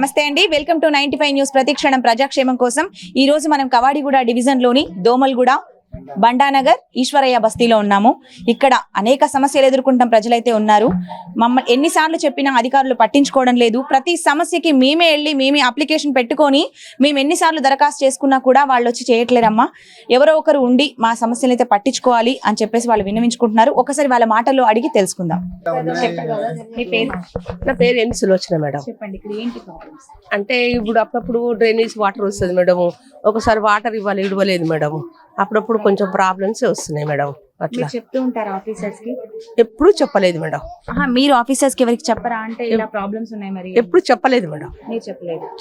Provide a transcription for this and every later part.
నమస్తే అండి, welcome to 95 news. ప్రతిక్షణం ప్రజాక్షేమం కోసం ఈ రోజు మనం కవాడిగూడ డివిజన్ లోని దోమల్గూడ, బండానగర్, ఈశ్వరయ్య బస్తీలో ఉన్నాము. ఇక్కడ అనేక సమస్యలు ఎదుర్కొంటాం ప్రజలైతే ఉన్నారు. మమ్మల్ని ఎన్నిసార్లు చెప్పినా అధికారులు పట్టించుకోవడం లేదు. ప్రతి సమస్యకి మేమే అప్లికేషన్ పెట్టుకొని మేము ఎన్నిసార్లు దరఖాస్తు చేసుకున్నా కూడా వాళ్ళు వచ్చి చేయట్లేరమ్మా. ఎవరో ఒకరు ఉండి మా సమస్యలు అయితే పట్టించుకోవాలి అని చెప్పేసి వాళ్ళు విన్నవించుకుంటున్నారు. ఒకసారి వాళ్ళ మాటల్లో అడిగి తెలుసుకుందాం. నా పేరు ఎన్ని సులోచన మేడం. చెప్పండి, ఇక్కడ ఏంటి ప్రాబ్లమ్స్? అంటే ఇప్పుడు అప్పుడప్పుడు డ్రైనేజ్ వాటర్ వస్తుంది మేడం. ఒకసారి వాటర్ ఇవ్వలేదు మేడం. అప్పుడప్పుడు కొంచెం ప్రాబ్లమ్స్ వస్తున్నాయి మేడం. అట్లా చెప్తూ ఉంటారు ఆఫీసర్స్ కి? ఎప్పుడు చెప్పలేదు మేడం. మీరు ఆఫీసర్స్ కి ఎవరికి చెప్పరా అంటే ఇలా ప్రాబ్లమ్స్ ఉన్నాయి? మరి ఎప్పుడు చెప్పలేదు మేడం. మీరు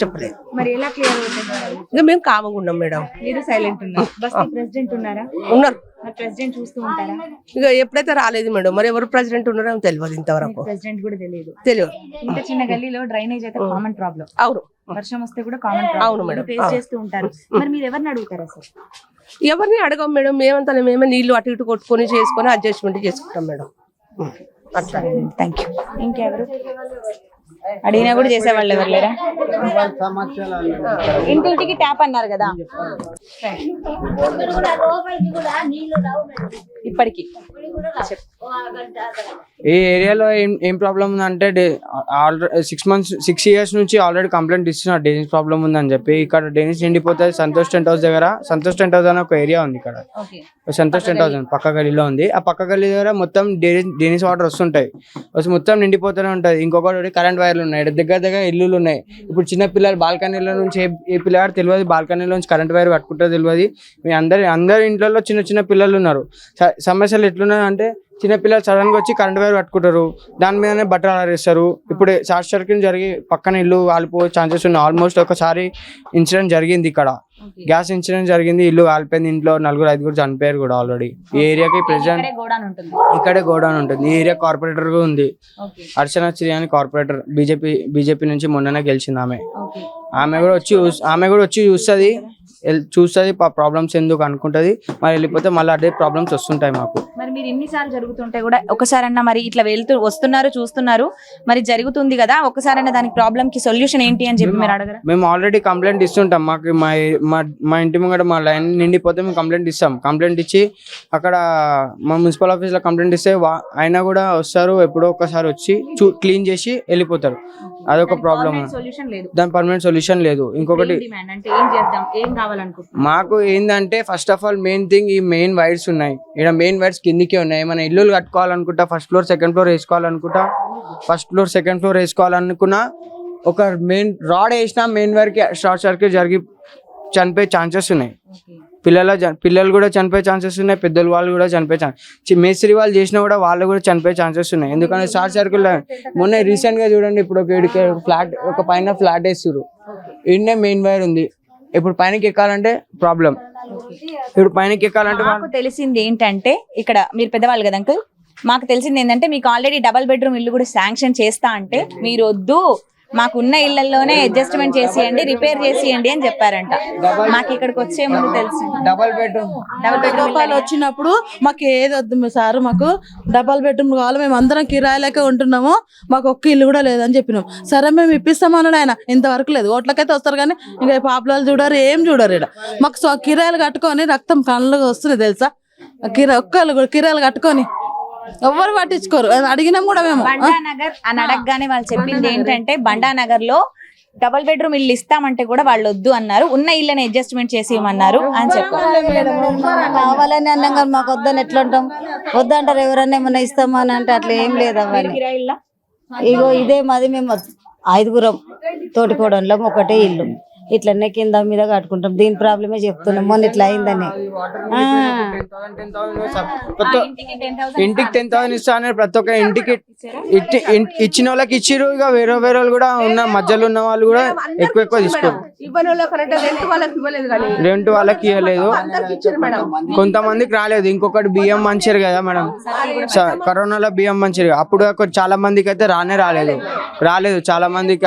చెప్పలేదు. మరి ఎలా క్లియర్ అవుతుంది? ఇంకా మేము కామగా ఉన్నాం మేడం. మీరు సైలెంట్ ఉన్నారు. బస్తీ ప్రెసిడెంట్ ఉన్నారా? ఉన్నారు. ప్రెసిడెంట్ చూస్తూ ఉంటారా? ఇక ఎప్పుడైతే రాలేదు మేడం. మరి ఎవరు ప్రెసిడెంట్ ఉన్నారో తెలియదు ఇంతవరకు. ప్రెసిడెంట్ కూడా తెలియదు. తెలియదు. ఇంత చిన్న గల్లీలో డ్రైనేజ్ అయితే కామన్ ప్రాబ్లం. అవును, వర్షం వస్తే కూడా కామన్ అవును మేడం. ఫేస్ చేస్తూ ఉంటారు. మరి మీరు ఎవరిని అడుగుతారా సార్? ఎవరిని అడగం మేడం. మేమే నీళ్లు అటు ఇటు కొట్టుకొని చేసుకొని అడ్జస్ట్మెంట్ చేసుకుంటాం మేడం. అట్లా. Thank you. ఇంకెవరు అడిగినా కూడా చేసేవాళ్ళు ఎవరు లేరా? ఇంటింటికి ట్యాప్ అన్నారు కదా, ఇప్పటికి ఈ ఏరియాలో ఏం ప్రాబ్లం ఉందంటే 6 years నుంచి ఆల్రెడీ కంప్లైంట్ ఇస్తున్నారు డ్రైనేజ్ ప్రాబ్లం ఉందని చెప్పి. ఇక్కడ డ్రైనేజ్ నిండిపోతే సంతోష్ టెంట్ హౌస్ దగ్గర, సంతోష్ టెంట్ హౌస్ అనే ఒక ఏరియా ఉంది ఇక్కడ. సంతోష్ టెంట్ హౌస్ పక్క గల్లీలో ఉంది. ఆ పక్క గల్లీ దగ్గర మొత్తం డ్రైనేజ్ వాటర్ వస్తుంటాయి, మొత్తం నిండిపోతూనే ఉంటది. ఇంకొకటి కరెంట్ వైర్లు ఉన్నాయి, దగ్గర ఇల్లులు ఉన్నాయి. ఇప్పుడు చిన్న పిల్లలు బాల్కనీల నుంచి ఏ పిల్లగాడు తెలియదు, బాల్కనీలో నుంచి కరెంట్ వైర్ పట్టుకుంటే తెలియదు. మీ అందరి ఇంట్లో చిన్న పిల్లలు ఉన్నారు. సమస్యలు ఎట్లున్నాయి అంటే చిన్నపిల్లలు సడన్ గా వచ్చి కరెంట్ వైర్ పట్టుకుంటారు, దాని మీదనే బట్టలు ఆరేస్తారు. ఇప్పుడు షార్ట్ సర్క్యూట్ జరిగి పక్కన ఇల్లు కాలిపోయే ఛాన్సెస్ ఉన్నాయి. ఆల్మోస్ట్ ఒకసారి ఇన్సిడెంట్ జరిగింది ఇక్కడ, గ్యాస్ ఇన్సిడెంట్ జరిగింది. ఇల్లు కాలిపోయింది, ఇంట్లో 4-5 చనిపోయారు కూడా ఆల్రెడీ. ఈ ఏరియాకి ప్రెసిడెంట్ ఇక్కడే గోడౌన్ ఉంటుంది. ఈ ఏరియా కార్పొరేటర్ గా ఉంది అర్చన శ్రీ అని కార్పొరేటర్. బీజేపీ నుంచి మొన్ననే గెలిచింది ఆమె కూడా వచ్చి చూస్తుంది ప్రాబ్లమ్స్ ఎందుకు అనుకుంటది. మరి వెళ్ళిపోతే మళ్ళీ అదే ప్రాబ్లమ్స్ వస్తుంటాయి మాకు. మరి మీరు ఎన్నిసార్లు జరుగుతుంటే కూడా ఒకసారన్నా మరి ఇట్లా వస్తున్నారు చూస్తున్నారు, మరి జరుగుతుంది కదా, ఒకసారన్నా దానికి ప్రాబ్లమ్ కి సొల్యూషన్ ఏంటి అని చెప్పి మీరు అడగరా? మేము ఆల్రెడీ కంప్లైంట్ ఇస్తుంటాం. మాకు మా ఇంటి ముంగట మా లైన్ నిండిపోతే మేము కంప్లైంట్ ఇస్తాం. కంప్లైంట్ ఇచ్చి అక్కడ మా మున్సిపల్ ఆఫీస్ లో కంప్లైంట్ ఇస్తే అయినా కూడా వస్తారు, ఎప్పుడో ఒకసారి వచ్చి క్లీన్ చేసి వెళ్ళిపోతారు. అదొక ప్రాబ్లమ్. దాని పర్మనెంట్ సొల్యూషన్ లేదు. ఇంకొకటి మాకు ఏంటంటే first of all main thing ఈ మెయిన్ వైర్స్ ఉన్నాయి. ఇక్కడ మెయిన్ వైర్స్ కిందికే ఉన్నాయి. మన ఇల్లు కట్టుకోవాలనుకుంటా ఫస్ట్ ఫ్లోర్ సెకండ్ ఫ్లోర్ వేసుకోవాలనుకున్నా ఒక మెయిన్ రాడ్ వేసినా మెయిన్ వైర్ కి షార్ట్ సర్క్యూట్ జరిగి చనిపోయే ఛాన్సెస్ ఉన్నాయి. పిల్లలు కూడా చనిపోయే ఛాన్సెస్ ఉన్నాయి, పెద్దలు వాళ్ళు కూడా చనిపోయే ఛాన్సెస్, మేస్త్రి వాళ్ళు చేసినా కూడా వాళ్ళు కూడా చనిపోయే ఛాన్సెస్ ఉన్నాయి. ఎందుకంటే షార్ట్ సర్క్యూట్ మొన్న రీసెంట్ గా చూడండి, ఇప్పుడు ఒక పైన ఫ్లాట్ వేస్తారు, ఇండే మెయిన్ వైర్ ఉంది. ఇప్పుడు పైనకి ఎక్కాలంటే ప్రాబ్లం. మాకు తెలిసింది ఏంటంటే, ఇక్కడ మీరు పెద్దవాళ్ళు కదా అంకుల్, మాకు తెలిసింది ఏంటంటే మీకు ఆల్రెడీ డబల్ బెడ్రూమ్ ఇల్లు కూడా శాంక్షన్ చేస్తా అంటే మీరు వద్దు, మాకున్న ఇళ్లలోనే అడ్జస్ట్మెంట్ చేసియండి, రిపేర్ చేసియండి అని చెప్పారంట. మాకు ఇక్కడికి వచ్చే ముందు తెలిసి డబల్ బెడ్రూమ్ వచ్చినప్పుడు మాకు ఏది వద్దు సార్, మాకు డబల్ బెడ్రూమ్ కావాలి, మేము అందరం కిరాయిలకే ఉంటున్నాము, మాకు ఒక్క ఇల్లు కూడా లేదని చెప్పినాం. సరే మేము ఇప్పిస్తామన్నాడు ఆయన. ఇంతవరకు లేదు. ఓట్లకైతే వస్తారు కానీ ఇంకా పాపులాలు చూడరు, ఏం చూడరు. ఇక్కడ మాకు కిరాయిలు కట్టుకొని రక్తం కళ్ళు వస్తుంది తెలుసా. కిరాయిలు కట్టుకొని ఎవ్వరు పట్టించుకోరు. అడిగినాం కూడా మేము. బండానగర్ అని అడగగానే వాళ్ళు చెప్పింది ఏంటంటే, బండానగర్ లో డబల్ బెడ్రూమ్ ఇల్లు ఇస్తామంటే కూడా వాళ్ళు వద్దు అన్నారు, ఉన్న ఇళ్ళని అడ్జస్ట్మెంట్ చేసి ఇవ్వమన్నారు అని చెప్పారు. కావాలని అన్నాం కానీ మాకు వద్దని ఎట్లా ఉంటాం? వద్దంటారు. ఎవరన్నా ఏమన్నా ఇస్తామా అని అంటే అట్లా ఏం లేదవ్వాలి. ఇగో ఇదే మాది, మేము 5 తోటికోవడంలో ఒకటే ఇల్లు, ఇట్లనే కింద మీద కట్టుకుంటాం. దీని ప్రాబ్లమే చెప్తున్నాం. మొన్న ఇట్లా అయిందని ఇంటికి 10,000 ఇస్తా అనే ప్రతి ఒక్క ఇంటికి ఇచ్చిన వాళ్ళకి ఇచ్చిరు. ఇక వేరే వాళ్ళు కూడా ఉన్న మధ్యలో ఉన్న వాళ్ళు కూడా ఎక్కువ తీసుకోరు. రెంట్ వాళ్ళకి ఇవ్వలేదు, కొంతమందికి రాలేదు. ఇంకొకటి బియ్యం మంచిరు కదా మేడం, కరోనాలో బియ్యం మంచిరు. అప్పుడు చాలా మందికి అయితే రాలేదు చాలా మందికి.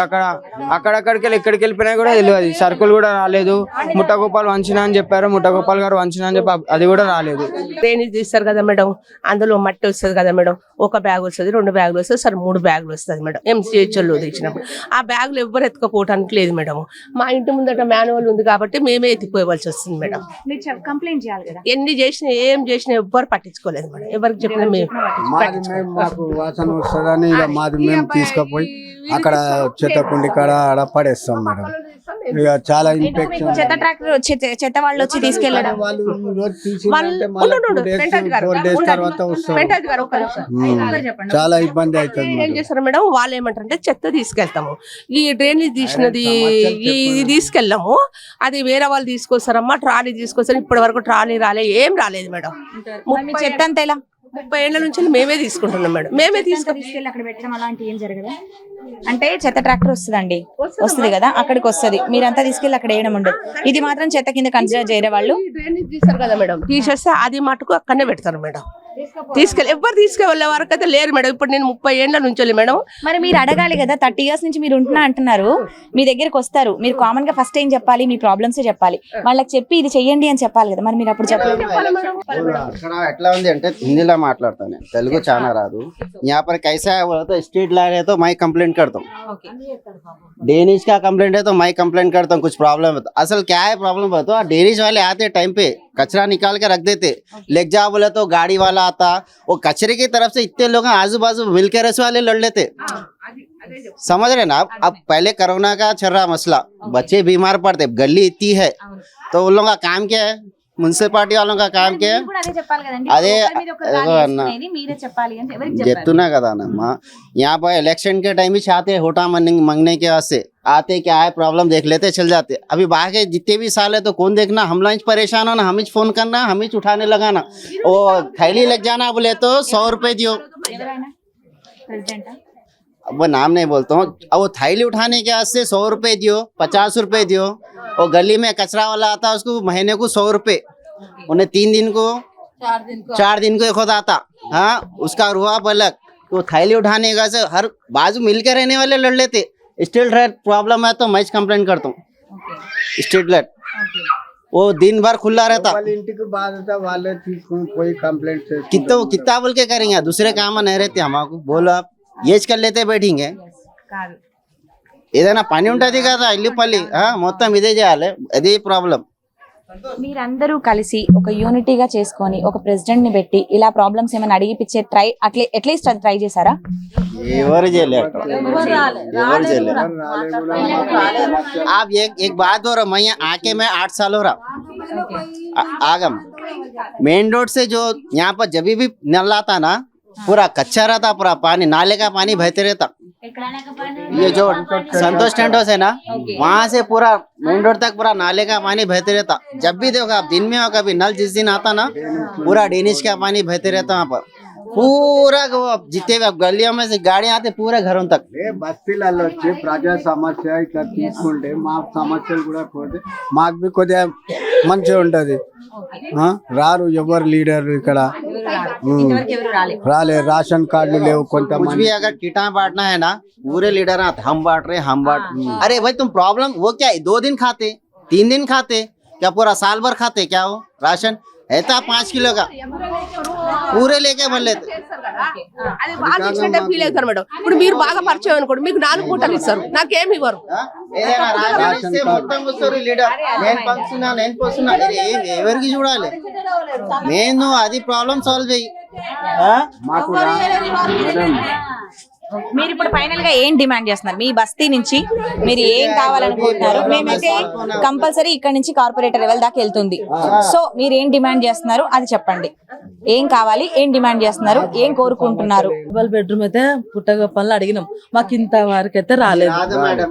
అక్కడికి వెళ్ళి ఎక్కడికి వెళ్ళిపోయినా కూడా తెలియదు. అది సర్కుల్ కూడా రాలేదు. ముట్టగోపాల్ వంచిన అని చెప్పారు, ముట్టగోపాల్ గారు వంచిన అని చెప్పి అది కూడా రాలేదు. డ్రైనేజ్ తీస్తారు కదా మేడం, అందులో మట్టి వస్తుంది కదా మేడం, ఒక బ్యాగ్ వస్తుంది, 2 బ్యాగులు వస్తుంది, సరే 3 బ్యాగులు వస్తుంది మేడం. MCHలో తెచ్చినప్పుడు ఆ బ్యాగులు ఎవ్వరు ఎత్తుకపోవడానికి లేదు మేడం. మా ఇంటి ముందట మాన్యువల్ ఉంది కాబట్టి మేమే ఎత్తుకోవాల్సి వస్తుంది మేడం. కంప్లైంట్ చేయాలి కదా. ఎన్ని చేసినా ఏం చేసినా ఎవ్వరు పట్టించుకోలేదు మేడం. ఎవరికి చెప్పినా మాకు వాసన వస్తుందని ఇక మాది మేము తీసుకుపోయి అక్కడ చెత్తకుండి కాడ ఆడ పడేస్తాం మేడం. ఇక చాలా ఇన్ఫెక్షన్. చెత్త ట్రాక్టర్ వచ్చి చెత్త వాళ్ళు వచ్చి తీసుకెళ్ళడం. వాళ్ళు రోజు తీసిరంటే మళ్ళీ 4 days తర్వాత వస్తారు. చాలా ఇబ్బంది అవుతుంది ఏం మేడం. చేస్తారు మేడం, వాళ్ళు ఏమంటారంటే చెత్త తీసుకెళ్తాము, ఈ డ్రైనేజ్ తీసినది ఇది తీసుకెళ్ళాము, అది వేరే వాళ్ళు తీసుకొస్తారమ్మా, ట్రాలీ తీసుకొస్తారు. ఇప్పటి వరకు ట్రాలీ ఏం రాలేదు మేడం. చెత్త అంతా ఎలా 30 ఏళ్ల నుంచి మేమే తీసుకుంటున్నాం మేడం. మేమే తీసుకెళ్ళి అక్కడ పెట్టడం అలాంటి ఏం జరగదు. అంటే చెత్త ట్రాక్టర్ వస్తుందండి, వస్తుంది కదా, అక్కడికి వస్తుంది, మీరంతా తీసుకెళ్ళి అక్కడ వేయడం ఉండదు. ఇది మాత్రం చెత్త కింద కన్సిడర్ చేయరే వాళ్ళు. డ్రైనేజ్ తీస్తారు కదా మేడం, తీసేస్తే అది మటుకు అక్కడనే పెడతారు మేడం. ఎవరు తీసుకెళ్లే వరకు అయితే లేరు మేడం. ఇప్పుడు నేను 30 ఏళ్ల నుంచి మేడం. మరి మీరు అడగాలి కదా, 30 years నుంచి మీరు ఉంటున్నా అంటున్నారు, మీ దగ్గరికి వస్తారు, మీరు కామన్ గా ఫస్ట్ ఏం చెప్పాలి, మీ ప్రాబ్లమ్స్ చెప్పాలి, వాళ్ళకి చెప్పి ఇది చెయ్యండి అని చెప్పాలి కదా. మరి మీరు అప్పుడు చెప్పాలి. అక్కడ ఎట్లా ఉంది అంటే హిందీలో మాట్లాడతాను నేను, తెలుగు చాలా రాదు. यहाँ पर कैसा है बोला तो स्ट्रीट लाइट है तो मैं कंप्लेंट करता हूँ, डेनिश का कंप्लेंट है तो मैं कंप्लेंट करता हूँ. कुछ प्रॉब्लम है तो असल क्या है प्रॉब्लम है तो डेनिश वाले आते टाइम पे कचरा निकाल के रख देते, लेके जाओ बोले तो गाड़ी वाला आता, वो कचरे की तरफ से इतने लोग आजू बाजू मिलकर वाले लड़ लेते. समझ रहे ना आप. अब पहले कोरोना का चल रहा मसला, बच्चे बीमार पड़ते, गली इतनी है तो उन लोगों का काम क्या है, మున్సిపాలిటీ వాళ్ళ काम क्या है, అదే చెప్తున్నా కదా అమ్మా. यहाँ पर इलेक्शन के टाइम भी चाहते होटा मांगने के वास्ते आते, क्या है प्रॉब्लम देख लेते चल जाते. अभी बाकी जितने भी साल है तो कौन देखना, हम लंच परेशान होना, हम ही फोन करना, हम ही उठाने लगाना, वो थैली लग जाना बोले तो 100 रुपए दियो. अब वो नाम नहीं बोलता हूँ. अब वो थैली उठाने के वास्ते 100 रुपए दियो, 50 रुपए दियो. और गली में कचरा वाला आता उसको महीने को 100 रुपए, उन्हें 3 दिन को 4 दिन को एक होता आता. हाँ, उसका रुआ अलग. तो थैली उठाने का से हर बाजू मिलकर रहने वाले लड़ लेते. स्ट्रीट लाइट प्रॉब्लम है तो मैं कंप्लेंट करता हूँ. स्ट्रीट लाइट वो दिन भर खुला रहता. వాళ్ళ ఇంటికి బాధ్యత వాళ్ళే తీసుకుని పోయి కంప్లైంట్ చేస్తారు. कितना बोल के करेंगे, दूसरे काम नहीं रहते हमारे. बोलो आप ఏజ్ कर लेते बैठेंगे, ఏదైనా పని ఉంటది కదా ఇల్లు పల్లి, మొత్తం ఇదే చేయాలి, అదే ప్రాబ్లం. మీరందరూ కలిసి ఒక యూనిటీగా చేసుకొని ఒక ప్రెసిడెంట్ ని పెట్టి ఇలా ప్రాబ్లమ్స్ ఏమైనా అడిగిపించే ట్రై అట్లీస్ట్ అది ట్రై చేశారా? ఎవరు చేయలేదు. आप एक बात हो रहा, मैं आके मैं 8 साल हो रहा आगम. मेन रोड से जो यहाँ पर जब भी नल आता ना पूरा कच्चा रहता, पूरा पानी नाले का पानी बहते रहता. ये जो संतोष टेंट हाउस है ना, वहाँ से पूरा मेन रोड तक पूरा नाले का पानी बहते रहता. जब भी देखो आप दिन में हो कभी नल, जिस दिन आता ना पूरा डेनिश का पानी बहते रहता. वहाँ पर पूरा जितने भी गलियों में से गाड़ियाँ आते पूरे घरों तक. బస్తీలలో వచ్చి ప్రజా సమస్య ఇట్లా తీసుకుంటే మా సమస్యలు కూడా పోతే మాకు బి కొద్దిగా మంచిగా ఉంటది. రారు ఎవరు లీడర్ ఇక్కడ, రాలే. రేషన్ కార్డులు లేవు कुछ కొంతమంది. भी अगर कीटा बांटना है ना, पूरे लीडर आते, हम बांट रहे, हम बांट. अरे भाई तुम प्रॉब्लम वो क्या है, 2 दिन खाते, 3 दिन खाते, क्या पूरा साल भर खाते क्या हो राशन? ऐसा 5 किलो का पूरे लेके भर लेते. అది వాళ్ళు ఇచ్చినట్టే ఫీల్ అవుతారు మేడం. ఇప్పుడు మీరు బాగా పరిచయం అనుకోండి, మీకు 4 పూటలు ఇస్తారు, నాకేమి ఇవ్వరు. ఏదైనా రాజధాని ఇస్తే మొత్తం వస్తారు లీడర్. నేను పంచుతున్నా ఎవరికి చూడాలి, నేను అది ప్రాబ్లం సాల్వ్ అయ్యి. మాకు మీరు ఇప్పుడు ఫైనల్ గా ఏం డిమాండ్ చేస్తున్నారు? మీ బస్తీ నుంచి మీరు ఏం కావాలనుకుంటున్నారు? మేమైతే కంపల్సరీ ఇక్కడ నుంచి కార్పొరేటర్ లెవెల్ దాకా వెళ్తుంది. సో మీరు ఏం డిమాండ్ చేస్తున్నారు అది చెప్పండి. ఏం కావాలి, ఏం డిమాండ్ చేస్తున్నారు, ఏం కోరుకుంటున్నారు? డబల్ బెడ్రూమ్ అయితే పుట్టగొప్పలు అడిగినాం, మాకు ఇంత వరకు అయితే రాలేదు. రాదు మేడం.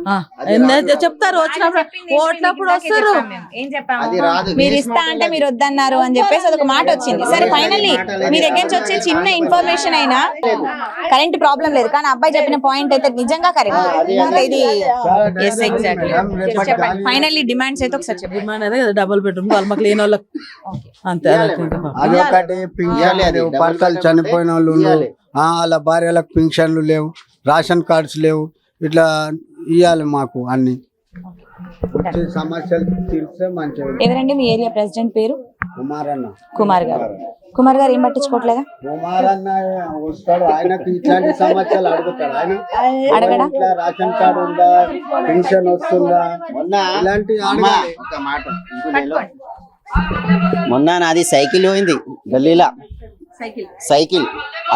చెప్తారు వచ్చినప్పుడు, ఓట్లప్పుడు వస్తారు. ఏం చెప్పాము, అది రాదు. మీరు ఇస్తా అంటే మీరు వద్దన్నారు అని చెప్పేసి అదొక మాట వచ్చింది. సరే ఫైనల్లీ మీ దగ్గర నుంచి వచ్చే చిన్న ఇన్ఫర్మేషన్ అయినా, కరెంట్ ప్రాబ్లం లేదు కానీ అబ్బాయి చెప్పిన పాయింట్ అయితే నిజంగా కరెక్ట్. ఇది చెప్పండి ఫైనల్లీ డిమాండ్స్ అయితే ఒకసారి చెప్పండి. డిమాండ్ అదే కదా, డబుల్ బెడ్రూమ్ వాళ్ళు మాకు లేని వాళ్ళకి అంతే. అదొకటి, పింఛన్లు లేవు, భర్తలు చనిపోయిన వాళ్ళు ఉన్నారు, వాళ్ళ భార్యలకు పింఛన్లు లేవు, రేషన్ కార్డ్స్ లేవు, ఇట్లా ఇవ్వాలి మాకు అన్ని. వచ్చే సమస్యలు తీర్చే మంచిగా. ఎవరండి మీ ఏరియా ప్రెసిడెంట్ పేరు? కుమారన్న కుమార్ గారు. కుమార్ గారు ఏం పట్టించుకోవట్లేదా? కుమారన్న వస్తాడు, ఆయనకి ఇట్లాంటి సమస్యలు అడుగుతాడు. ఆయన అడగడా? ఇట్లా రేషన్ కార్డు ఉందా, పెన్షన్ వస్తుందా, ఇలాంటి అడగాలి. ఒక మాట మొన్న నాది సైకిల్ పోయింది గల్లీలా, సైకిల్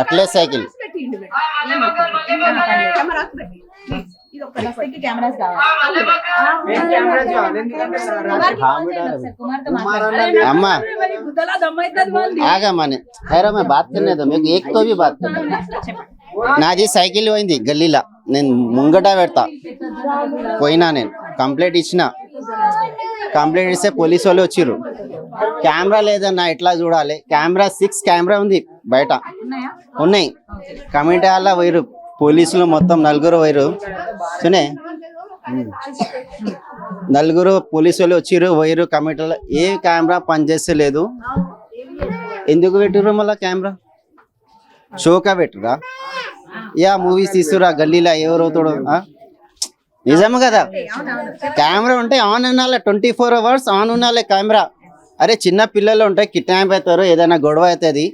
అట్లే సైకిల్ अम्मा आगा माने खैर मैं बात करने दो मेरे को एक तो भी बात करने నాది సైకిల్ పోయింది గల్లీలా నేను ముంగట పెడతా పోయినా నేను కంప్లైంట్ ఇచ్చిన కంప్లైంట్ ఇస్తే పోలీసు వాళ్ళు వచ్చిర్రు కెమెరా లేదన్నా ఎట్లా చూడాలి కెమెరా 6 కెమెరా ఉంది బయట ఉన్నాయి కమిటీ వాళ్ళ పోయిరు పోలీసులు మొత్తం 4 పోయిరు సునే 4 పోలీసు వాళ్ళు వచ్చిర్రు పోయిరు కమిటీలో ఏ కెమెరా పనిచేస్తలేదు ఎందుకు పెట్టిర్రు మళ్ళీ కెమెరా షోకా పెట్టురా యా మూవీస్ తీసుకురా గల్లీలో ఎవరవుతాడు నిజమే కదా కెమెరా ఉంటే ఆన్ అనాలి 24 hours ఆన్ ఉండాలి కెమెరా అరే చిన్న పిల్లలు ఉంటాయి కిడ్నాప్ అవుతారు ఏదైనా గొడవ అవుతుంది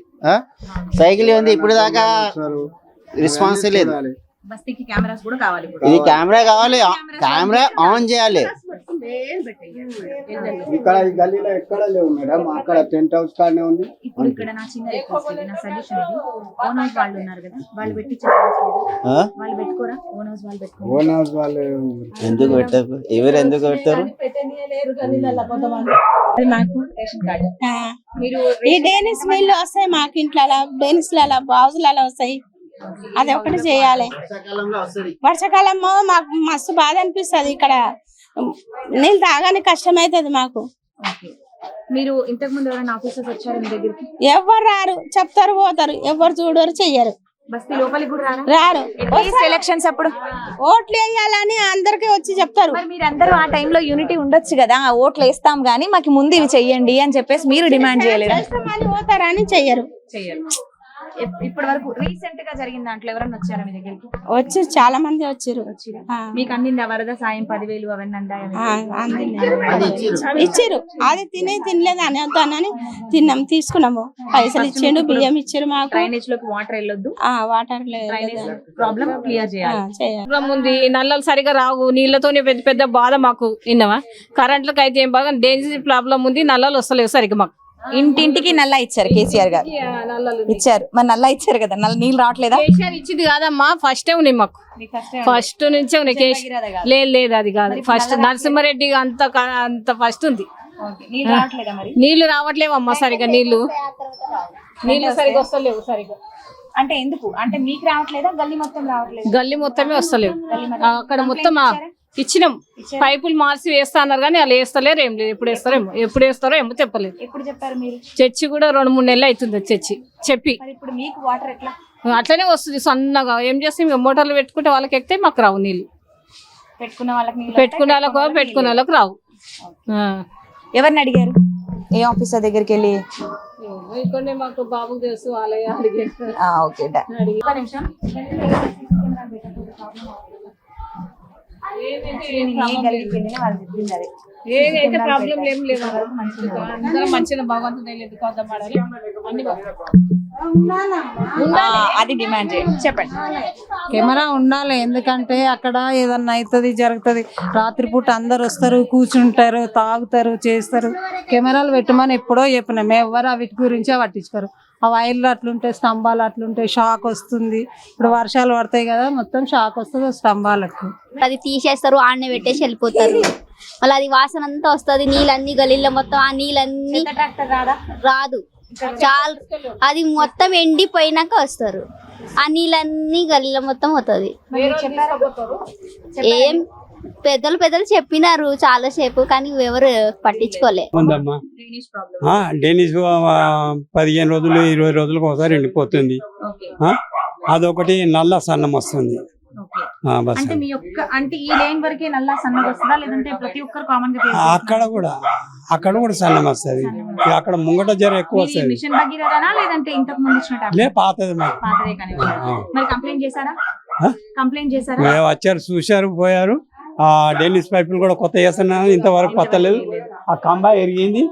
సైకిల్ ఉంది ఇప్పుడు దాకా రెస్పాన్స్ లేదు బస్తీకి కెమెరాస్ కూడా కావాలి. ఇది కెమెరా కావాలి కెమెరా ఆన్ చేయాలి ఇక్కడ ఈ గల్లీలో ఎక్కడ లేవు మేడం అక్కడ టెంట్ హౌస్ కాడనే ఉంది ఇప్పుడు ఇక్కడ నా చిన్న రిక్వెస్ట్ ఇది, నా సజెషన్ ఇది. ఓన్ హౌస్ వాళ్ళు ఉన్నారు కదా, వాళ్ళు పెట్టి వాళ్ళు పెట్టుకోరా, ఓన్ హౌస్ వాళ్ళు పెట్టుకోరా. ఓన్ హౌస్ వాళ్ళు ఎందుకు పెట్టారు ఎవరు ఎందుకు పెడతారు ఈ డేనిస్ నీళ్ళు వస్తాయి మాకు ఇంట్లో డేనిస్ బావులు వస్తాయి అది ఒకటి చేయాలి వర్షాకాలం మాకు మస్తు బాధ అనిపిస్తుంది ఇక్కడ నీళ్ళు తాగానే కష్టం అవుతుంది మాకు మీరు ఇంతకు ముందు ఎవరైనా ఆఫీసర్స్ వచ్చారు మీ దగ్గరికి? ఎవరు రారు చెప్తారు పోతారు ఎవరు చూడరు చెయ్యరు బస్తీ లోపలికి కూడా రారు ఎలక్షన్స్ అప్పుడు ఓట్లు వేయాలని అందరికి వచ్చి చెప్తారు మరి మీరందరూ ఆ టైంలో యూనిటీ ఉండొచ్చు కదా, ఆ ఓట్లు వేస్తాం గానీ మాకు ముందు ఇవి చెయ్యండి అని చెప్పేసి మీరు డిమాండ్ చేయలేదు? పోతారని చెయ్యరు ఇప్పటి వరకు రీసెంట్ గా జరిగిన దాంట్లో ఎవరైనా వచ్చారా మీ దగ్గరికి? వచ్చి చాలా మంది వచ్చారు మీకు అందిందా వరద సాయం 10,000 అవన్నీ అందాయా? ఇచ్చారు అది తినలేదు అని వద్దానని తిన్నాం తీసుకున్నాము పైసలు ఇచ్చిండు బియ్యం ఇచ్చారు మాకు డ్రైనేజ్ లోకి వాటర్ వెళ్ళొద్దు, వాటర్ ప్రాబ్లం క్లియర్ చేయాలి. ప్రాబ్లం ఉంది నల్లలు సరిగా రావు నీళ్లతోనే పెద్ద పెద్ద బాధ మాకు విన్నావా కరెంట్లకు అయితే ఏం బాగా డేంజర్ ప్రాబ్లం ఉంది నల్లలు వస్తలేవు సరిగ్గా మాకు ఇంటింటికి నల్లా ఇచ్చారు కేసీఆర్ గారు ఇచ్చారు మరి నల్లా ఇచ్చారు కదా నీళ్ళు రావట్లేదా? కేసీఆర్ ఇచ్చింది కాదమ్మా ఫస్ట్ ఉన్నాయి మాకు ఫస్ట్ నుంచే ఉన్నాయి లేదు అది కాదు ఫస్ట్ నరసింహారెడ్డి అంత ఫస్ట్ ఉంది నీళ్లు రావట్లేవమ్మా సరిగా నీళ్లు సరిగా వస్తలేవు సరిగా అంటే ఎందుకు అంటే మీకు రావట్లేదా గల్లీ మొత్తం రావట్లేదు? గల్లీ మొత్తమే వస్తలేవు అక్కడ మొత్తం ఇచ్చినాం పైపులు మార్చి వేస్తా అన్నారు కానీ వాళ్ళు వేస్తలేరు ఏం లేదు ఎప్పుడు వేస్తారో ఏమో చెప్పలేదు. ఎప్పుడు చెప్పారు మీరు? చర్చి కూడా 2-3 నెలలు అవుతుంది చర్చి చెప్పి. ఇప్పుడు మీకు వాటర్ ఎట్లా? అట్లనే వస్తుంది సన్నగా ఏం చేస్తే మేము మోటార్లు పెట్టుకుంటే వాళ్ళకి ఎక్కితే మాకు రావు నీళ్ళు పెట్టుకున్న వాళ్ళకు రావు. ఎవరిని అడిగారు? ఏ ఆఫీసర్ దగ్గరికి వెళ్ళి? ఇక్కడ మాకు బాబుకు తెలుసు వాళ్ళే అడిగారు. ఓకే ఏదైతే ప్రాబ్లం ఏం లేదు అందరం మంచిగా భగవంతుని ఎదుర్కోద్దామని అది డిమాండ్ చేయండి. చెప్పండి. కెమెరా ఉండాలి ఎందుకంటే అక్కడ ఏదన్నా అవుతుంది జరుగుతుంది రాత్రిపూట అందరు వస్తారు కూర్చుంటారు తాగుతారు చేస్తారు కెమెరాలు పెట్టమని ఎప్పుడో చెప్పినాం ఎవరు వీటి గురించే పట్టించుకోరు ఆ వైర్లు అట్లుంటాయి స్తంభాలు అట్లుంటాయి షాక్ వస్తుంది ఇప్పుడు వర్షాలు పడతాయి కదా మొత్తం షాక్ వస్తుంది స్తంభాలకు అది తీసేస్తారు ఆడనే పెట్టేసి వెళ్ళిపోతారు మళ్ళీ అది వాసన అంతా వస్తుంది నీళ్ళన్నీ గలీల్లో మొత్తం ఆ నీళ్ళన్నీ రాదు చాలా అది మొత్తం ఎండిపోయినాక వస్తారు ఆ నీళ్ళన్నీ గలీలో మొత్తం అవుతుంది ఏం పెద్దలు చెప్పినారు చాలా సేపు కానీ ఎవరు పట్టించుకోలే డేనిస్ 15 రోజులు 20 రోజులకు ఒకసారి ఎండిపోతుంది అదొకటి నల్ల సన్నం వస్తుంది అంటే మీ యొక్క అంటే ఈ లైన్ వరకే నల్ల సన్నగా వస్తుందా లేదంటే ప్రతి ఒక్కరు కామన్ గా అక్కడ కూడా సన్నం వస్తుంది అక్కడ ముంగట జర ఎక్కువ వస్తుంది మిషన్ భగీరథనా లేదంటే ఇంతకు ముందు ఇచ్చినట్టు పాతది పాతదే కానీ మరి కంప్లైంట్ చేశారా వచ్చారు చూశారు పోయారు ఆ డెన్నిస్ పైపులు కూడా కొత్త వేస్తున్నాను, ఇంతవరకు కొత్త లేదు. ఆ కంబ ఎరిగింది,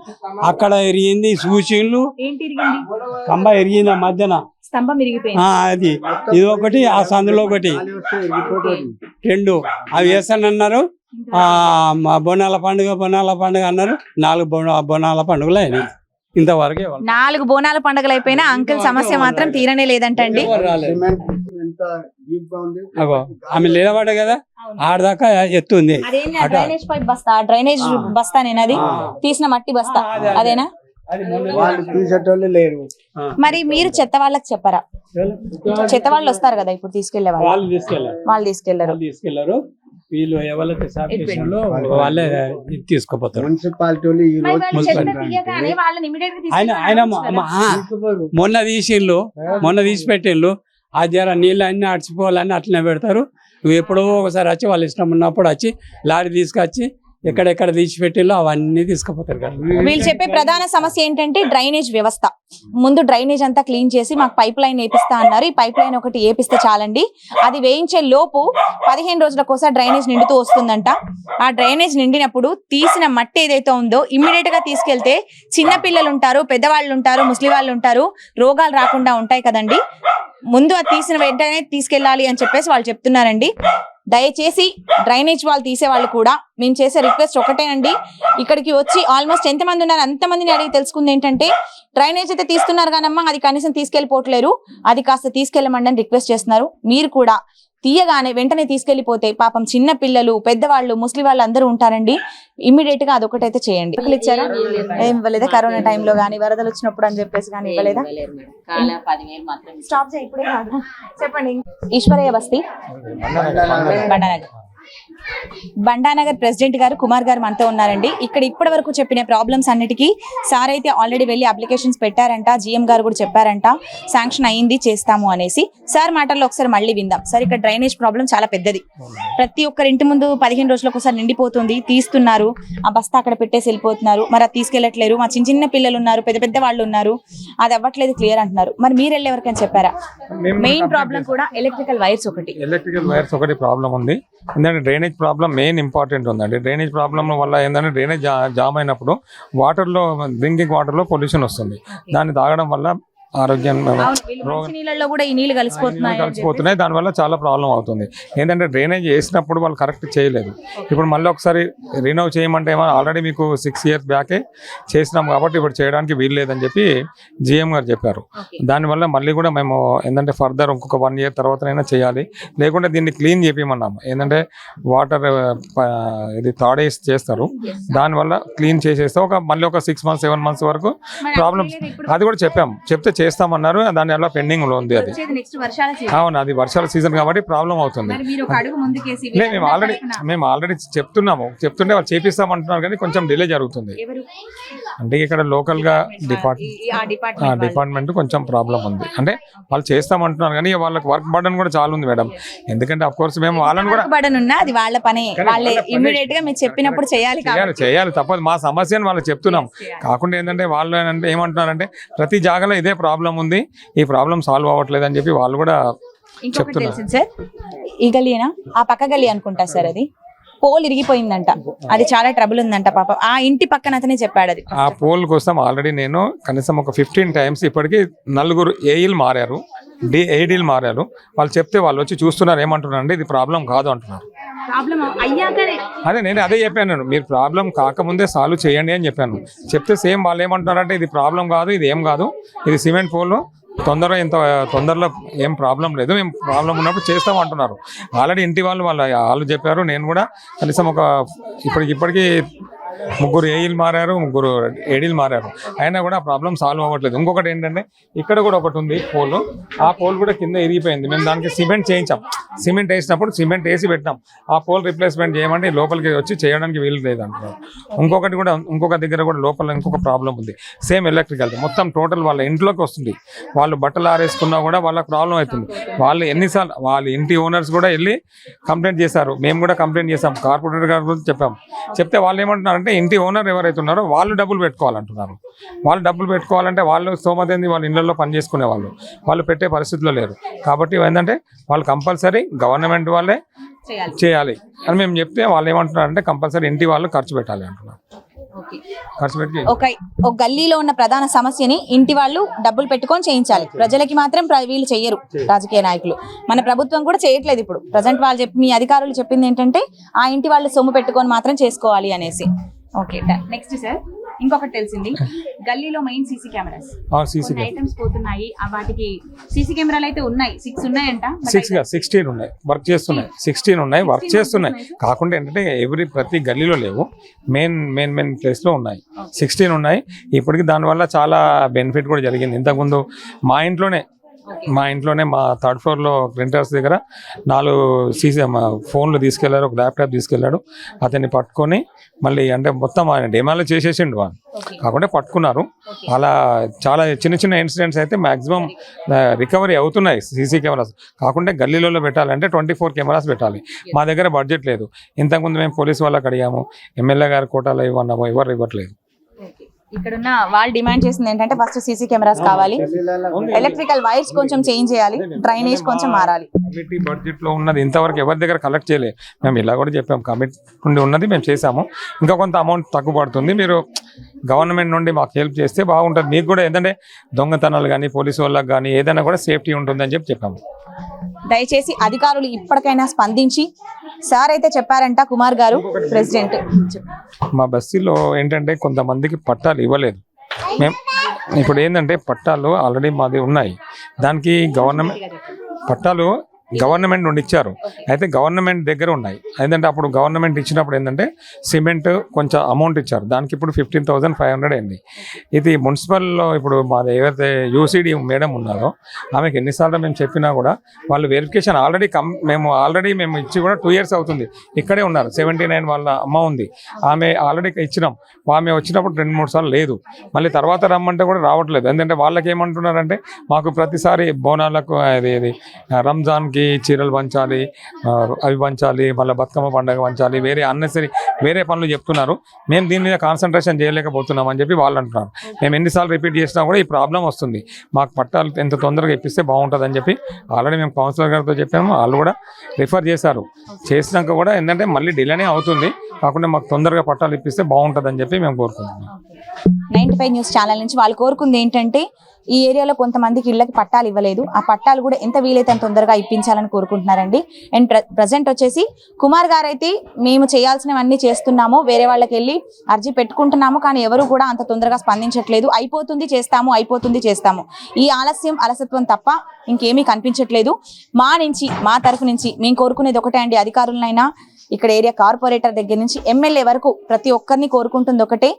అక్కడ ఎరిగింది, సూచీలు ఏంటి ఇరిగింది? కంబ ఎరిగింది ఆ మధ్యన. స్తంభం ఇరిగిపోయింది. అది ఇది ఒకటి, ఆ సందులో ఒకటి, రెండు అవి వేస్తానన్నారు. బోనాల పండుగ అన్నారు. 4 బోనాల పండుగలు అయినాయి ఇంతవరకే. 4 బోనాల పండుగలు అయిపోయినా అంకుల్ సమస్య మాత్రం తీరనే లేదంటండి. అగో ఆమె లేదవాడ కదా, ఆడదాకా ఎత్తుంది. డ్రైనేజ్ పైప్ బస్తా, డ్రైనేజ్ బస్తా నేనది తీసిన మట్టి బస్తా అదేనా? తీసేటోళ్ళు లేరు. మరి మీరు చెత్త వాళ్ళకి చెప్పరా? చెత్త వాళ్ళు వస్తారు కదా ఇప్పుడు తీసుకెళ్లే వాళ్ళు తీసుకెళ్లారు. వీళ్ళు ఎవరైతే శానిటేషన్ లో వాళ్ళే తీసుకుపోతారు. మున్సిపాలిటీ ఆయన మొన్న తీసి పెట్టిండ్రు. ఆ జర నీళ్ళు అన్ని అడిచిపోవాలని అట్లనే పెడతారు. నువ్వు ఎప్పుడో ఒకసారి వచ్చి వాళ్ళ ఇష్టం ఉన్నప్పుడు వచ్చి లారీ తీసుకొచ్చి ఎక్కడెక్కడ తీసిపెట్టిలో అవన్నీ తీసుకుపోతారు కదా. వీళ్ళు చెప్పే ప్రధాన సమస్య ఏంటంటే డ్రైనేజ్ వ్యవస్థ. ముందు డ్రైనేజ్ అంతా క్లీన్ చేసి మాకు పైప్ లైన్ వేపిస్తా అన్నారు. ఈ పైప్ లైన్ ఒకటి వేపిస్తే చాలండి. అది వేయించే లోపు 15 రోజులకోసారి డ్రైనేజ్ నిండుతూ వస్తుందంట. ఆ డ్రైనేజ్ నిండినప్పుడు తీసిన మట్టి ఏదైతే ఉందో ఇమ్మీడియట్ గా తీసుకెళ్తే చిన్న పిల్లలు ఉంటారు, పెద్దవాళ్ళు ఉంటారు, ముసలి వాళ్ళు ఉంటారు, రోగాలు రాకుండా ఉంటాయి కదండి. ముందు అది తీసిన వెంటనే తీసుకెళ్ళాలి అని చెప్పేసి వాళ్ళు చెప్తున్నారండి. దయచేసి డ్రైనేజ్ వాళ్ళు తీసే వాళ్ళు కూడా మేము చేసే రిక్వెస్ట్ ఒకటేనండి, ఇక్కడికి వచ్చి ఆల్మోస్ట్ ఎంతమంది ఉన్నారు అంతమందిని అడిగి తెలుసుకుంది ఏంటంటే డ్రైనేజ్ అయితే తీస్తున్నారు కానమ్మా అది కనీసం తీసుకెళ్ళిపోవట్లేరు, అది కాస్త తీసుకెళ్ళమండి అని రిక్వెస్ట్ చేస్తున్నారు. మీరు కూడా తీయగానే వెంటనే తీసుకెళ్లిపోతే పాపం చిన్న పిల్లలు, పెద్దవాళ్ళు, ముస్లిం వాళ్ళు అందరూ ఉంటారండి. ఇమ్మీడియట్ గా అదొకటైతే చేయండి. ఇచ్చారా? ఏం ఇవ్వలేదా? కరోనా టైంలో గానీ వరదలు వచ్చినప్పుడు అని చెప్పేసి కానీ ఇవ్వలేదా? స్టాప్ చేయి ఇప్పుడే కాదు. చెప్పండి. ఈశ్వరయ్య బస్తీ బండానగర్ ప్రెసిడెంట్ గారు కుమార్ గారు మనతో ఉన్నారండి. ఇక్కడ ఇప్పటి వరకు చెప్పిన ప్రాబ్లమ్స్ అన్నిటికీ సార్ అయితే ఆల్రెడీ వెళ్ళి అప్లికేషన్స్ పెట్టారంట. జిఎం గారు కూడా చెప్పారంట శాంక్షన్ అయింది చేస్తాము అనేసి. సార్ మాటల్లో ఒకసారి మళ్ళీ విందాం. సార్ ఇక్కడ డ్రైనేజ్ ప్రాబ్లం చాలా పెద్దది. ప్రతి ఒక్కరి ఇంటి ముందు 15 రోజులకు ఒకసారి నిండిపోతుంది, తీస్తున్నారు, ఆ బస్తా అక్కడ పెట్టేసి వెళ్ళిపోతున్నారు. మరి అది తీసుకెళ్లట్లేరు. మా చిన్న చిన్న పిల్లలు ఉన్నారు, పెద్ద పెద్ద వాళ్ళు ఉన్నారు, అది అవ్వట్లేదు క్లియర్ అంటున్నారు. మరి మీరు వెళ్ళే ఎవరికైనా చెప్పారా? మెయిన్ ప్రాబ్లం కూడా ఎలక్ట్రికల్ వైర్స్ ఒకటి ప్రాబ్లం ఉంది. ఎందుకంటే డ్రైనేజ్ ప్రాబ్లం మెయిన్ ఇంపార్టెంట్ ఉందండి. డ్రైనేజ్ ప్రాబ్లం వల్ల ఏంటంటే డ్రైనేజ్ జామ్ అయినప్పుడు వాటర్లో, డ్రింకింగ్ వాటర్లో పొల్యూషన్ వస్తుంది. దాన్ని తాగడం వల్ల ఆరోగ్యం నీళ్ళలో కూడా ఈ నీళ్ళు కలిసిపోతున్నాయి. దానివల్ల చాలా ప్రాబ్లం అవుతుంది. ఏంటంటే డ్రైనేజ్ వేసినప్పుడు వాళ్ళు కరెక్ట్ చేయలేదు. ఇప్పుడు మళ్ళీ ఒకసారి రినోవ్ చేయమంటే ఏమో ఆల్రెడీ మీకు 6 years బ్యాకే చేసినాం కాబట్టి ఇప్పుడు చేయడానికి వీలు లేదని చెప్పి జిఎం గారు చెప్పారు. దానివల్ల మళ్ళీ కూడా మేము ఏంటంటే ఫర్దర్ ఇంకొక 1 year తర్వాతనైనా చేయాలి. లేకుంటే దీన్ని క్లీన్ చేపిమన్నాము. ఏంటంటే వాటర్ ఇది తాడేసి చేస్తారు, దానివల్ల క్లీన్ చేసేస్తే మళ్ళీ ఒక 6 months 7 months వరకు ప్రాబ్లమ్స్ అది కూడా చెప్తే చేస్తామన్నారు. దాని వల్ల పెండింగ్ లో ఉంది. అది అవును, అది వర్షాల సీజన్ కాబట్టి ప్రాబ్లం అవుతుంది. మేము ఆల్రెడీ చెప్తుంటే వాళ్ళు చేపిస్తామంటున్నారు కానీ కొంచెం డిలే జరుగుతుంది. అంటే ఇక్కడ లోకల్ గా డిపార్ట్మెంట్ కొంచెం ప్రాబ్లం ఉంది. అంటే వాళ్ళు చేస్తామంటున్నారు కానీ వాళ్ళకి వర్క్ బర్డన్ కూడా చాలా ఉంది మేడం. ఎందుకంటే అఫ్ కోర్స్ మేము వాళ్ళని కూడా అది వాళ్ళ పని, వాళ్ళే ఇమ్మీడియట్ గా మీరు చెప్పినప్పుడు చేయాలి తప్పదు. మా సమస్యను వాళ్ళు చెప్తున్నాం. కాకుండా ఏంటంటే వాళ్ళు ఏమంటున్నారంటే ప్రతి జాగాలో ఇదే ప్రాబ్లం ఉంది, ఈ ప్రాబ్లం సాల్వ్ అవ్వట్లేదు అని చెప్పి వాళ్ళు కూడా చెప్తున్నారు. సార్ ఈ గలీనా ఆ పక్క గలీ అనుకుంటా సార్, అది పోల్ ఇరిగిపోయిందంట, అది చాలా ట్రబుల్ ఉందంట పాప. ఆ ఇంటి పక్కన అతనే చెప్పాడు. అది ఆ పోల్ కోసం ఆల్రెడీ నేను కనీసం ఒక 15 times ఇప్పటికీ 4 ఏఈలు మారారు, ఏడీలు మారారు. వాళ్ళు చెప్తే వాళ్ళు వచ్చి చూస్తున్నారు. ఏమంటున్నారు అంటే ఇది ప్రాబ్లం కాదు అంటున్నారు. అదే చెప్పాను, మీరు ప్రాబ్లం కాకముందే సాల్వ్ చేయండి అని చెప్పాను. చెప్తే సేమ్ వాళ్ళు ఏమంటున్నారంటే ఇది ప్రాబ్లం కాదు, ఇది ఏం కాదు, ఇది సిమెంట్ పోల్, తొందరలో ఏం ప్రాబ్లం లేదు, మేము ప్రాబ్లం ఉన్నప్పుడు చేస్తాం అంటున్నారు. ఆల్రెడీ ఇంటి వాళ్ళు చెప్పారు. నేను కూడా కనీసం ఇప్పటికీ 3 ఏఈలు మారారు, 3 ఏడీలు మారారు. అయినా కూడా ప్రాబ్లం సాల్వ్ అవ్వట్లేదు. ఇంకొకటి ఏంటంటే ఇక్కడ కూడా ఒకటి ఉంది పోల్, ఆ పోల్ కూడా కింద ఇరిగిపోయింది. మేము దానికి సిమెంట్ చేయించాం. సిమెంట్ వేసినప్పుడు సిమెంట్ వేసి పెట్టినాం. ఆ పోల్ రిప్లేస్మెంట్ చేయమంటే లోపలికి వచ్చి చేయడానికి వీలు లేదు అంటున్నారు. ఇంకొక దగ్గర కూడా లోపల ఇంకొక ప్రాబ్లం ఉంది. సేమ్ ఎలక్ట్రికల్ మొత్తం టోటల్ వాళ్ళ ఇంట్లోకి వస్తుంది. వాళ్ళు బట్టలు ఆరేసుకున్నా కూడా వాళ్ళకి ప్రాబ్లం అవుతుంది. వాళ్ళు ఎన్నిసార్లు వాళ్ళ ఇంటి ఓనర్స్ కూడా వెళ్ళి కంప్లైంట్ చేశారు. మేము కూడా కంప్లైంట్ చేసాం, కార్పొరేటర్ గారు కూడా చెప్పాం. చెప్తే వాళ్ళు ఏమంటున్నారు అంటే ఇంటి ఓనర్ ఎవరైతే ఉన్నారో వాళ్ళు డబ్బులు పెట్టుకోవాలంటున్నారు. వాళ్ళు డబ్బులు పెట్టుకోవాలంటే వాళ్ళు స్తోమతేంది, వాళ్ళ ఇళ్లలో పని చేసుకునే వాళ్ళు పెట్టే పరిస్థితిలో లేరు. కాబట్టి ఏంటంటే వాళ్ళు కంపల్సరీ గవర్నమెంట్ వాళ్ళే చేయాలి అని మేము చెప్తే వాళ్ళు ఏమంటున్నారంటే కంపల్సరీ ఇంటి వాళ్ళు ఖర్చు పెట్టాలి అంటున్నారు. ఖర్చు పెట్టి ఒక గల్లీలో ఉన్న ప్రధాన సమస్యని ఇంటి వాళ్ళు డబ్బులు పెట్టుకొని చేయించాలి. ప్రజలకి మాత్రం వీళ్ళు చెయ్యరు రాజకీయ నాయకులు. మన ప్రభుత్వం కూడా చేయట్లేదు. ఇప్పుడు ప్రజెంట్ వాళ్ళు మీ అధికారులు చెప్పింది ఏంటంటే ఆ ఇంటి వాళ్ళు సొమ్ము పెట్టుకొని మాత్రం చేసుకోవాలి అనేసి. ఓకే, నెక్స్ట్ సార్ ఇంకొకటి తెలిసింది, గల్లీలో మెయిన్ సీసీ కెమెరాస్ ఐటమ్స్ పోతున్నాయి. వాటికి సీసీ కెమెరాలు అయితే ఉన్నాయి, 6 ఉన్నాయంట. 16 ఉన్నాయి, వర్క్ చేస్తున్నాయి. 16 ఉన్నాయి, వర్క్ చేస్తున్నాయి. కాకుండా ఏంటంటే ప్రతి గల్లీలో లేవు, మెయిన్ ప్లేస్ లో ఉన్నాయి. 16 ఉన్నాయి. ఇప్పటికి దానివల్ల చాలా బెనిఫిట్ కూడా జరిగింది. ఇంతకుముందు మా ఇంట్లోనే మా 3rd ఫ్లోర్లో ప్రింటర్స్ దగ్గర 4 సీసీ ఫోన్లు తీసుకెళ్లారు, ఒక ల్యాప్టాప్ తీసుకెళ్లాడు. అతన్ని పట్టుకొని మళ్ళీ అంటే మొత్తం ఆయన డెమాలో చేసేసిండు వాళ్ళు, కాకుండా పట్టుకున్నారు. అలా చాలా చిన్న ఇన్సిడెంట్స్ అయితే మాక్సిమం రికవరీ అవుతున్నాయి సీసీ కెమెరాస్. కాకుండా గల్లీలలో పెట్టాలంటే 24 కెమెరాస్ పెట్టాలి. మా దగ్గర బడ్జెట్ లేదు. ఇంతకుముందు మేము పోలీస్ వాళ్ళకి అడిగాము, ఎమ్మెల్యే గారి కోటాలో ఇవ్వన్నాము, ఎవరు ఇవ్వట్లేదు. ఇక్కడ ఉన్న వాళ్ళు డిమాండ్ చేసింది ఏంటంటే ఫస్ట్ సీసీ కెమెరాస్ కావాలి, ఎలక్ట్రికల్ వైర్స్ కొంచెం చేంజ్ చేయాలి, డ్రైనేజ్ కొంచెం మారాలి. కమిటీ బడ్జెట్ లో ఉన్నది ఇంతవరకు ఎవరి దగ్గర కలెక్ట్ చేయలేదు. మేము ఇలా కూడా చెప్పాము, కమిటీ నుండి ఉన్నది మేము చేసాము. ఇంకా కొంత అమౌంట్ తక్కువ పడుతుంది, మీరు గవర్నమెంట్ నుండి మాకు హెల్ప్ చేస్తే బాగుంటుంది. మీకు కూడా ఏంటంటే దొంగతనాలు కానీ పోలీసు వాళ్ళకి కానీ ఏదైనా కూడా సేఫ్టీ ఉంటుందని చెప్పాము. దయచేసి అధికారులు ఇప్పటికైనా స్పందించి, సార్ అయితే చెప్పారంట కుమార్ గారు ప్రెసిడెంట్, మా బస్తీలో ఏంటంటే కొంతమందికి పట్టాలు ఇవ్వలేదు. మేము ఇప్పుడు ఏంటంటే పట్టాలు ఆల్రెడీ మాది ఉన్నాయి, దానికి పట్టాలు గవర్నమెంట్ నుండి ఇచ్చారు. అయితే గవర్నమెంట్ దగ్గర ఉన్నాయి. ఏంటంటే అప్పుడు గవర్నమెంట్ ఇచ్చినప్పుడు ఏంటంటే సిమెంట్ కొంచెం అమౌంట్ ఇచ్చారు, దానికి ఇప్పుడు 15,500 అయింది. ఇది మున్సిపల్లో ఇప్పుడు మాది ఏదైతే యూసీడీ మేడం ఉన్నారో ఆమెకి ఎన్నిసార్లు మేము చెప్పినా కూడా వాళ్ళు వెరిఫికేషన్ మేము ఇచ్చి కూడా 2 years అవుతుంది. ఇక్కడే ఉన్నారు. 79 వాళ్ళ అమ్మ ఉంది, ఆమె ఆల్రెడీ ఇచ్చినాం. ఆమె వచ్చినప్పుడు 2-3 సార్లు లేదు, మళ్ళీ తర్వాత రమ్మంటే కూడా రావట్లేదు. ఎందుకంటే వాళ్ళకి ఏమంటున్నారంటే మాకు ప్రతిసారి బోనాలకు అది రంజాన్కి చీరలు పంచాలి, అవి పంచాలి, మళ్ళీ బతుకమ్మ పండుగ పంచాలి, వేరే పనులు చెప్తున్నారు. మేము దీని మీద కాన్సన్ట్రేషన్ చేయలేకపోతున్నాం అని చెప్పి వాళ్ళు అంటున్నారు. మేము ఎన్నిసార్లు రిపీట్ చేసినా కూడా ఈ ప్రాబ్లం వస్తుంది. మాకు పట్టాలు ఎంత తొందరగా ఇప్పిస్తే బాగుంటుంది అని చెప్పి ఆల్రెడీ మేము కౌన్సిలర్ గారితో చెప్పాము. వాళ్ళు కూడా రిఫర్ చేశారు. చేసినాక కూడా ఏంటంటే మళ్ళీ డిలేనే అవుతుంది, కాకుండా మాకు తొందరగా పట్టాలు ఇప్పిస్తే బాగుంటుంది అని చెప్పి మేము కోరుకుంటున్నాం. 95 న్యూస్ ఛానల్ నుంచి వాళ్ళు కోరుకుంది ఏంటంటే ఈ ఏరియాలో కొంతమందికి ఇళ్ళకి పట్టాలు ఇవ్వలేదు, ఆ పట్టాలు కూడా ఎంత వీలైతే అంత తొందరగా ఇప్పించాలని కోరుకుంటున్నారండి. అండ్ ప్రజెంట్ వచ్చేసి కుమార్ గారు అయితే మేము చేయాల్సినవన్నీ చేస్తున్నాము, వేరే వాళ్ళకి వెళ్ళి అర్జీ పెట్టుకుంటున్నాము, కానీ ఎవరు కూడా అంత తొందరగా స్పందించట్లేదు. అయిపోతుంది చేస్తాము, ఈ అలసత్వం తప్ప ఇంకేమీ కనిపించట్లేదు. మా తరఫు నుంచి మేము కోరుకునేది ఒకటే అండి, అధికారులనైనా ఇక్కడ ఏరియా కార్పొరేటర్ దగ్గర నుంచి ఎమ్మెల్యే వరకు ప్రతి ఒక్కరిని కోరుకుంటుంది ఒకటే,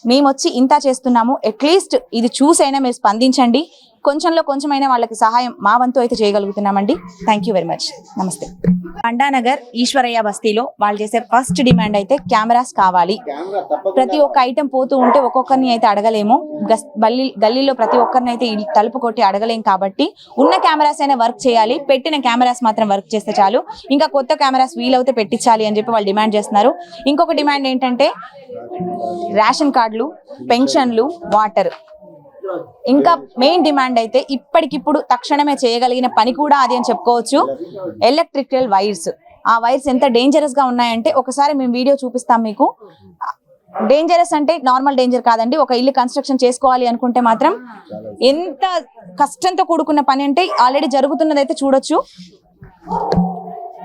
మేము వచ్చి ఇంత చేస్తున్నాము, అట్లీస్ట్ ఇది చూసైనా మీరు స్పందించండి. కొంచెమైనా వాళ్ళకి సహాయం మా వంతు అయితే చేయగలుగుతున్నామండి. Thank you very much. నమస్తే. బండానగర్ ఈశ్వరయ్య బస్తీలో వాళ్ళు చేసే ఫస్ట్ డిమాండ్ అయితే కెమెరాస్ కావాలి. ప్రతి ఒక్క ఐటెం పోతూ ఉంటే ఒక్కొక్కరిని అయితే అడగలేము, గల్లీలో ప్రతి ఒక్కరిని అయితే తలుపు కొట్టి అడగలేం. కాబట్టి ఉన్న కెమెరాస్ అయినా వర్క్ చేయాలి, పెట్టిన కెమెరాస్ మాత్రం వర్క్ చేస్తే చాలు. ఇంకా కొత్త కెమెరాస్ వీలవుతే పెట్టించాలి అని చెప్పి వాళ్ళు డిమాండ్ చేస్తున్నారు. ఇంకొక డిమాండ్ ఏంటంటే రేషన్ కార్డులు, పెన్షన్లు, వాటర్. ఇంకా మెయిన్ డిమాండ్ అయితే ఇప్పటికిప్పుడు తక్షణమే చేయగలిగిన పని కూడా అది అని చెప్పుకోవచ్చు, ఎలక్ట్రికల్ వైర్స్. ఆ వైర్స్ ఎంత డేంజరస్ గా ఉన్నాయంటే ఒకసారి మేము వీడియో చూపిస్తాం మీకు. డేంజరస్ అంటే నార్మల్ డేంజర్ కాదండి, ఒక ఇల్లు కన్స్ట్రక్షన్ చేసుకోవాలి అనుకుంటే మాత్రం ఎంత కష్టంతో కూడుకున్న పని అంటే ఆల్రెడీ జరుగుతున్నదైతే చూడొచ్చు.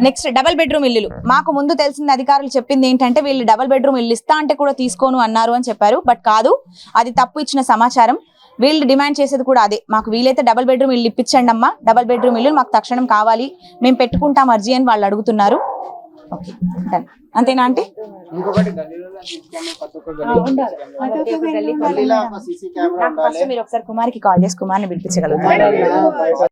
నెక్స్ట్ డబుల్ బెడ్రూమ్ ఇల్లులు. మాకు ముందు తెలిసింది అధికారులు చెప్పింది ఏంటంటే వీళ్ళు డబుల్ బెడ్రూమ్ ఇల్లు ఇస్తా అంటే కూడా తీసుకోను అన్నారు అని చెప్పారు. బట్ కాదు, అది తప్పు ఇచ్చిన సమాచారం. వీళ్ళు డిమాండ్ చేసేది కూడా అదే, మాకు వీలైతే డబుల్ బెడ్రూమ్ ఇల్లు ఇప్పించండి అమ్మా, డబుల్ బెడ్రూమ్ ఇల్లు మాకు తక్షణం కావాలి, మేము పెట్టుకుంటాం అర్జీ అని వాళ్ళు అడుగుతున్నారు. ఓకే, అంతేనా అంటే మీరు ఒకసారి కుమార్కి కాల్ చేసి కుమార్ని పిలిపించగలుగుతారు.